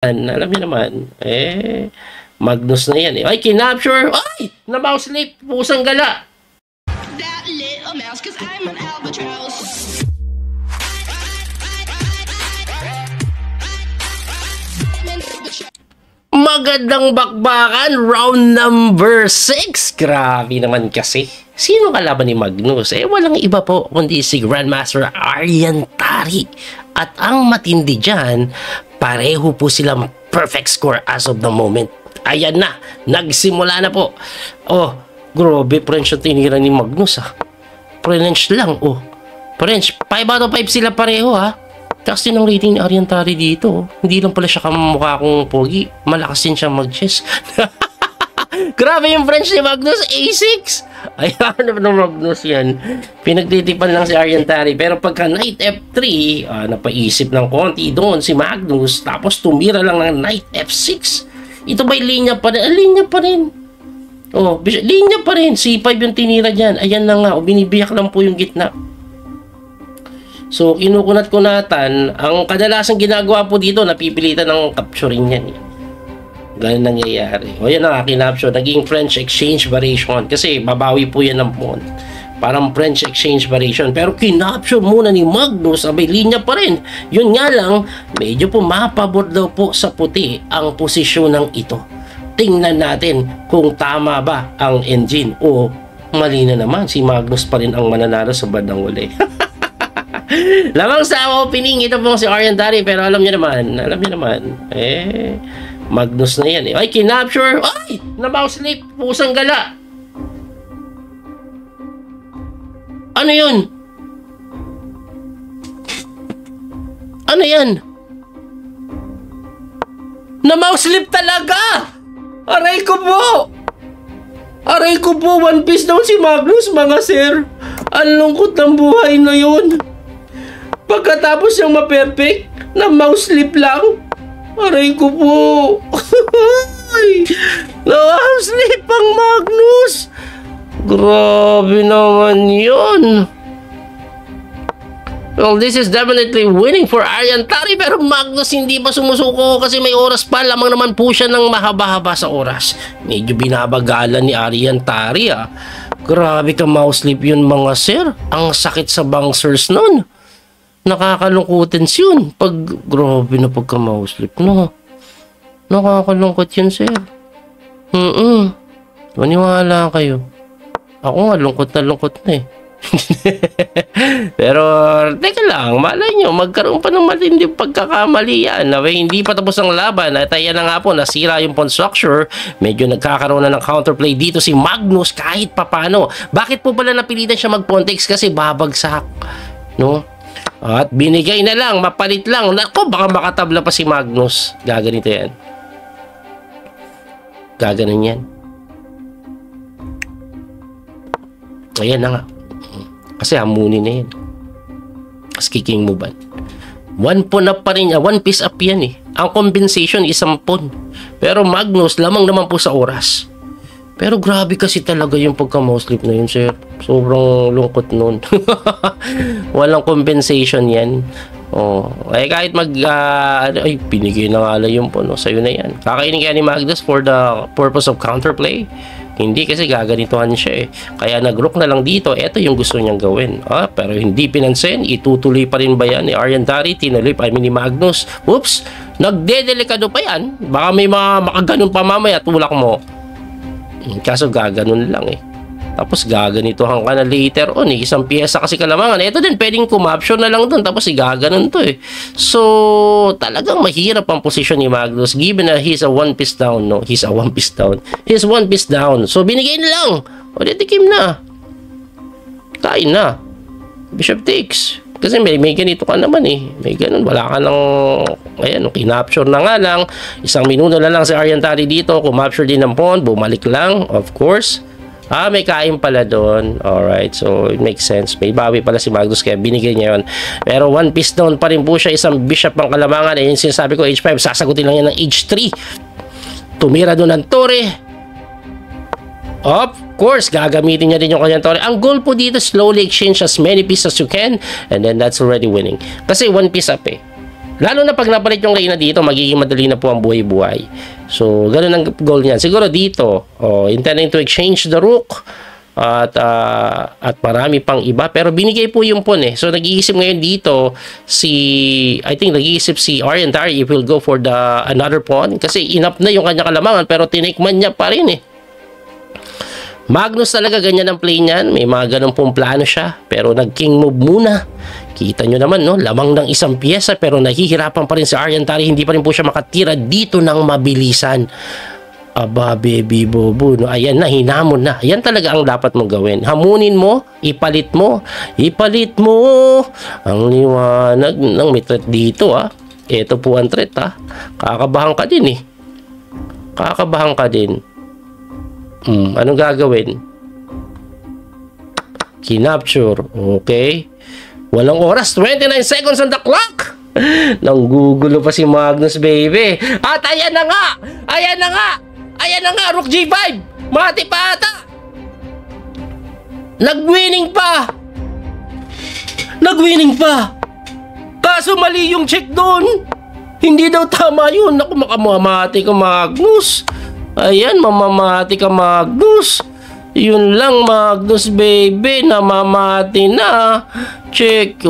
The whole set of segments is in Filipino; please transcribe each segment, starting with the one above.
Alam niyo naman, Magnus na yan eh. Ay, kinapture! Ay! Na-mouse sleep! Pusang gala! That little mouse, 'cause I'm an albatross. Magandang bakbakan, round number 6. Grabe naman kasi. Sino kalaban ni Magnus? Walang iba po kundi si Grandmaster Aryan Tari. At ang matindi dyan, pareho po silang perfect score as of the moment. Ayan na, nagsimula na po. Oh, grabe, French yung tinira ni Magnus French lang, French, 5 out of 5 sila pareho Kasi ng rating ni Aryan Tari dito, hindi lang pala siya kamukha kong pogi, malakas din siya mag-chess. Grabe yung French ni Magnus, A6! Ayan, ng Magnus yan. Pinagtitipan lang si Aryan Tari, pero pagka Knight F3, napaisip ng konti doon si Magnus, tapos tumira lang ng Knight F6. Ito ba'y linya pa rin? Linya pa rin. Linya pa rin. C5 yung tinira dyan. Ayan na nga, binibiyak lang po yung gitna. So, kinukunat-kunatan, ang kadalasang ginagawa po dito, napipilitan ng capturing yan Ganun nangyayari. Yan na nga, kinapture. Naging French exchange variation. Kasi, babawi po yan ng pawn. Parang French exchange variation. Pero, kinapture muna ni Magnus. Abay, linya pa rin. Yun nga lang, medyo po mapabor daw po sa puti ang posisyon ng ito. Tingnan natin kung tama ba ang engine. O, mali na naman. Si Magnus pa rin ang mananalo sa bandang uli. Lamang sa opening, ito pong si Aryan Tari, pero alam niyo naman, Magnus na yan Ay, kinapture! Ay! Na-mouse sleep! Pusang gala! Ano yun? Ano yan? Na-mouse sleep talaga! Aray ko po! Aray ko po, one piece down si Magnus, mga sir. Ang lungkot ng buhay na yun. Pagkatapos yung ma-perfect, na mouse sleep lang. Aray ko po. Na-mouse sleep ang Magnus. Grabe naman yun. Well, this is definitely winning for Aryan Tari, pero Magnus hindi pa sumusuko kasi may oras pa. Lamang naman po siya ng mahaba-haba sa oras. Medyo binabagalan ni Aryan Tari Grabe ka mouse sleep yun, mga sir. Ang sakit sa bangsers nun. Nakakalungkutin yun. Grabe na pagka mouse sleep, no? Nakakalungkot yun, sir. Maniwala kayo. Ako nga, lungkot na Pero, teka lang, malay nyo, magkaroon pa ng matinding pagkakamali yan. Hindi pa tapos ang laban. At ayan na nga po, nasira yung pawn structure. Medyo nagkakaroon na ng counterplay dito si Magnus kahit papano. Bakit po pala napilitan siya mag-pawn takes? Kasi babagsak, no? At binigay na lang, mapalit lang. Nako, baka makatabla pa si Magnus. Gaganito yan. Gaganon yan. Ayan na nga. Kasi hamunin na yan. As kicking mo ba? One pawn up pa rin. One piece up yan Ang compensation isang pawn. Pero Magnus, lamang naman po sa oras. Pero grabe kasi talaga yung pagka-mouse sleep na yun, sir. Sobrang lungkot nun. Walang compensation yan. Kahit pinigay na nga lang yung pawn. Sa'yo na yan. Kakainin kaya ni Magnus for the purpose of counterplay? Hindi, kasi gaganituhan siya Kaya nag-rook na lang dito. Ito yung gusto niyang gawin. Pero hindi pinansin. Itutuloy pa rin ba yan ni Aryan Tari? Tinuloy pa ni Magnus. Oops! Nagdedelikado pa yan. Baka may mga makaganon pa mamaya. Tulak mo. Kaso gaganon lang Tapos gaganituhan ka na later on Isang piyesa kasi kalamangan. Ito din, pwedeng kumapture na lang dun. Tapos gaganon to So, talagang mahirap ang posisyon ni Magnus. Given na he's a one piece down, no? He's one piece down. So, binigay na lang. Detikim na. Kain na. Bishop takes. Kasi may ganito ka naman May ganun. Wala ka ng... Ayan, kinapture na nga lang. Isang minuto na lang si Aryan Tari dito. Kumapture din ng pawn. Bumalik lang, of course. May kain pala doon. Alright, so it makes sense. May bawi pala si Magnus kaya binigay niya yun. Pero one piece down pa rin po siya. Isang bishop ang kalamangan. Yung sinasabi ko, H5. Sasagutin lang yan ng H3. Tumira doon ng tore. Of course, gagamitin niya din yung kanyang tore. Ang goal po dito, slowly exchange as many pieces as you can. And then that's already winning. Kasi one piece up Lalo na pag napalit yung reyna dito, magiging madali na po ang buhay-buhay. So, ganun ang goal niyan. Siguro dito, intending to exchange the rook at marami pang iba. Pero binigay po yung pawn eh. So, nag-iisip ngayon dito I think nag-iisip si Ariantari if he'll go for another pawn. Kasi enough na yung kanya kalamangan pero tinikman niya pa rin eh. Magnus talaga ganyan ang play niyan. May mga ganun pong plano siya. Pero nag-king move muna. Kita nyo naman, no? Lamang ng isang pyesa pero nahihirapan pa rin si Ariantari. Hindi pa rin po siya makatira dito ng mabilisan. Aba, baby bobo. No? Ayan na, hinamon na. Ayan talaga ang dapat mong gawin. Hamunin mo, ipalit mo. Ipalit mo. Ang liwanag ng may threat dito, ah. Ito po ang threat, ah. Kakabahan ka din, eh. Kakabahan ka din. Anong gagawin? Kinapture. Okay. Walang oras. 29 seconds on the clock. Nanggugulo pa si Magnus, baby. At ayan na nga. Ayan na nga. Ayan na nga. Rook G5. Mati pa ata. Nag-winning pa. Nag-winning pa. Kaso mali yung check doon. Hindi daw tama yun. Naku, makamamati ka, Magnus. Ayan, mamamati ka, Magnus. Yun lang, Magnus, baby. Namamati na. Check.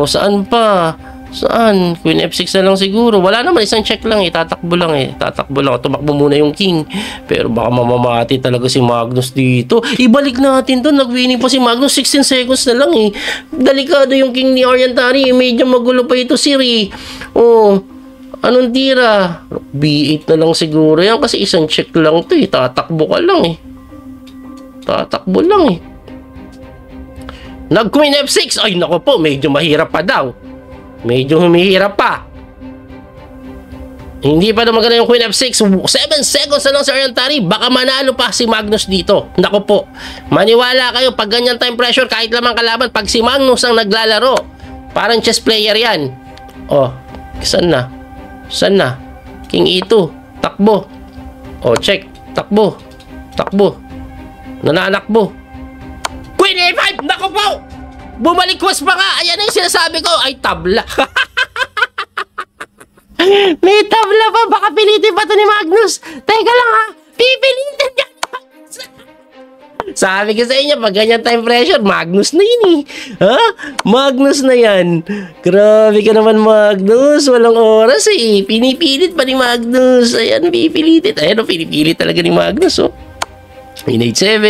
Saan pa? Saan? Queen F6 na lang siguro. Wala naman, isang check lang eh. Tatakbo lang eh. Tatakbo lang. Tumakbo muna yung king. Pero baka mamamati talaga si Magnus dito. Ibalik natin to. Nag-winning pa si Magnus. 16 seconds na lang eh. Delikado yung king ni Ariantari. Medyo magulo pa ito, Siri. Anong tira? B8 na lang siguro yan kasi isang check lang to eh. Tatakbo ka lang eh. Tatakbo lang eh. Nag-Queen F6. Ay nako po, medyo mahirap pa daw. Medyo humihirap pa. Hindi pa naman maganda yung Queen F6. 7 seconds na lang si Ariantari. Baka manalo pa si Magnus dito. Nako po. Maniwala kayo pag ganyan time pressure kahit lamang kalaban. Pag si Magnus ang naglalaro. Parang chess player yan. Saan na? Saan na? King E2. Takbo. Check. Takbo. Takbo. Nananakbo. Queen A5. Naku po. Bumalikwas pa nga. Ayan na yung sinasabi ko. Ay, tabla. May tabla pa. Baka pilitin pa to ni Magnus. Teka lang ha. Pipilitin niya. Sabi ko sa inyo, pag ganyan time pressure, Magnus na yun eh. Ha? Magnus na yan. Grabe ka naman, Magnus. Walang oras eh. Pinipilit pa ni Magnus. Ayan, pipilitin. Ayan, pinipilit talaga ni Magnus, oh. Queen H7.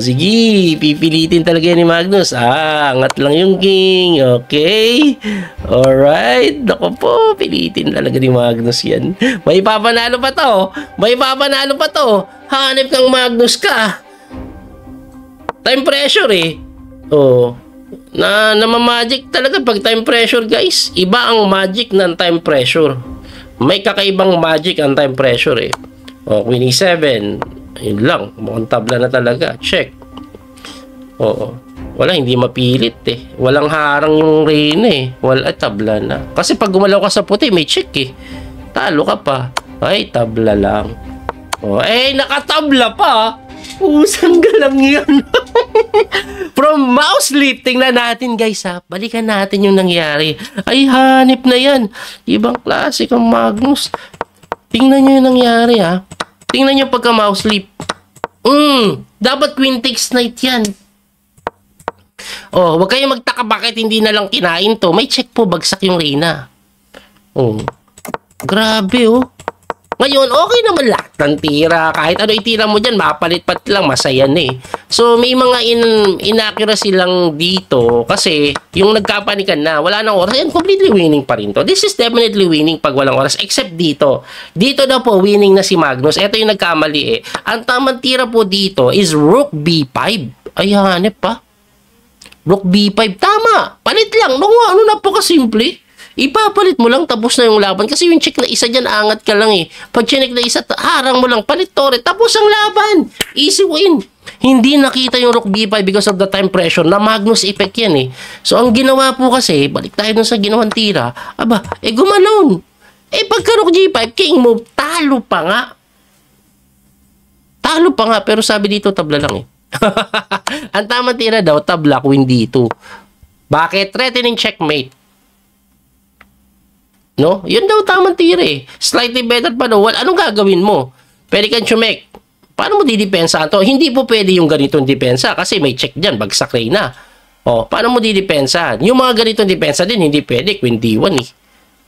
Sige, pipilitin talaga yan ni Magnus. Angat lang yung king. Okay. Alright. Naku po, pilitin talaga ni Magnus yan. May papanalo pa to. May papanalo pa to. Hanip kang Magnus ka. Time pressure eh. Namamagic talaga pag time pressure, guys. Iba ang magic ng time pressure. May kakaibang magic ang time pressure eh. Queen E7. Yun lang. Mukhang tabla na talaga. Check. Wala, hindi mapilit eh. Walang harang yung reyna eh. Wala, tabla na. Kasi pag gumalaw ka sa puti, may check eh. Talo ka pa. Ay, tabla lang. Nakatabla pa. Usang galang yan. From mouse leap, tingnan natin guys ha. Balikan natin yung nangyari. Ay, hanip na yan. Ibang klase kang Magnus. Tingnan nyo yung nangyari ha. Tingnan nyo pagka mouse leap. Dapat queen takes knight yan. Huwag kayong magtaka bakit hindi na lang kinain to. May check po, bagsak yung reyna. Grabe Ngayon, okay naman lahat ng tira. Kahit ano itira mo dyan, mapalit-pat lang, masaya na eh. So, may mga inaccuracy lang dito kasi yung nagkapanikan na, wala nang oras. Yan, completely winning pa rin to. This is definitely winning pag walang oras. Except dito. Dito na po, winning na si Magnus. Ito yung nagkamali eh. Ang tamang tira po dito is Rook B5. Ay, hanep pa. Rook B5. Tama. Palit lang. Ano na po kasimple. Ipapalit mo lang, tapos na yung laban. Kasi yung check na isa dyan, angat ka lang eh. Pag check na isa, harang mo lang, palit tore, tapos ang laban. Easy win. Hindi nakita yung Rook B5 because of the time pressure na Magnus effect yan eh. So, ang ginawa po kasi, balik tayo dun sa ginawang tira, gumalon. Pagka Rook G5, king move, talo pa nga. Talo pa nga, pero sabi dito, tabla lang eh. Ang tamang tira daw, tabla, queen D2. Bakit? Threatening checkmate. No? Yun daw tamang tira eh. Slightly better pa daw. Well, anong gagawin mo? Pwede kang chumek. Paano mo didepensa to? Hindi po pwede yung ganitong depensa kasi may check dyan. Bagsak na. O, paano mo didepensa? Yung mga ganitong depensa din, hindi pwede. Queen D1 eh.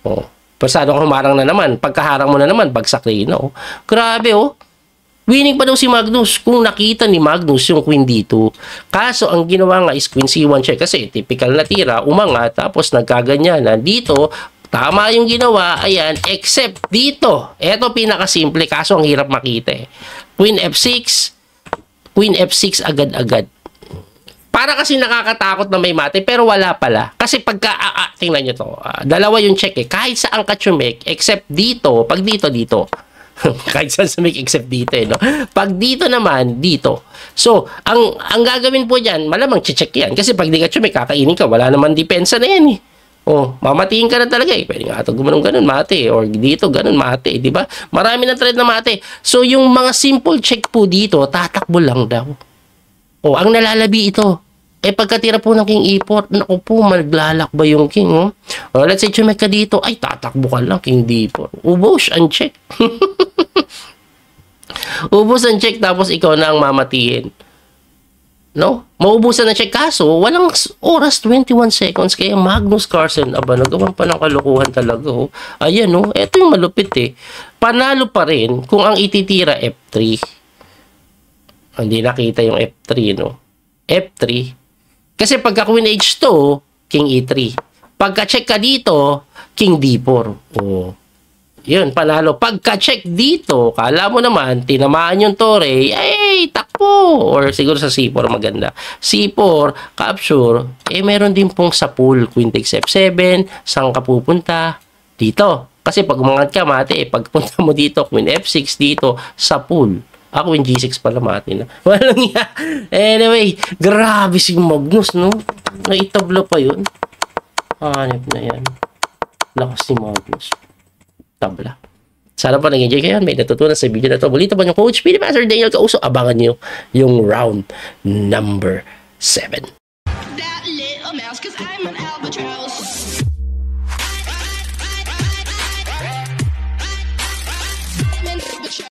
O, pasado ka humarang na naman. Pagkaharang mo na naman, bagsak na. O. Grabe oh. Winning pa daw si Magnus kung nakita ni Magnus yung Queen D2. Kaso, ang ginawa nga is Queen C1 check. Kasi typical na tira, umangat, tapos nagkaganyan. Dito, tama yung ginawa, ayan, except dito. Ito pinakasimple, kaso ang hirap makita eh. Queen F6, Queen F6 agad-agad. Para kasi nakakatakot na may mate, pero wala pala. Kasi pagka, tingnan nyo to, dalawa yung check eh. Kahit saan ka chumek, except dito, pag dito. Kahit saan sumik except dito eh, no? Pag dito naman, dito. So, ang gagawin po dyan, malamang check yan. Kasi pag di ka chumek, kakainin ka, wala naman depensa na yan eh. Oh, mamatiin ka na talaga eh. Pwede nga ito gumanong ganun, mate. Or dito, ganun, mate. Di ba? Marami ng thread na mate. So, yung mga simple check po dito, tatakbo lang daw. Oh, ang nalalabi ito. Eh, pagkatira po ng King E4, naku po, maglalakba yung King, oh. Oh, let's say, chumek ka dito, ay, tatakbo ka lang, King D4. Ubos, uncheck. Ubos ang check, tapos ikaw na ang mamatiin. No? Maubusan na check. Kaso, walang oras, 21 seconds. Kaya Magnus Carlsen, aba, nagawan pa ng kalokohan talaga, oh. Ayan, oh. Ito yung malupit, eh. Panalo pa rin kung ang ititira F3. Hindi nakita yung F3, no? F3. Kasi pagka Queen H2, King E3. Pagka-check ka dito, King D4. Oh. Yun, panalo. Pagka-check dito, kala mo naman, tinamaan yung tore, ay, takbo. Or siguro sa C4 maganda. C4, capture, eh meron din pong sa pool. Queen takes F7, saan ka pupunta? Dito. Kasi pag umangat ka, mate, pagpunta mo dito, Queen F6 dito, sa pool. Queen G6 pala, mate na. Walang ya. Anyway, grabe si Magnus, no? Naitabla pa yun. Hanip na yan. Lakas si Magnus. Tabla. Sana pa nag-enjoy kayo. May natutunan sa video na to. Bulito pa yung Coach Speedy Master Daniel Causo. Abangan nyo yung round number 7. That little mouse, 'cause I'm an albatross.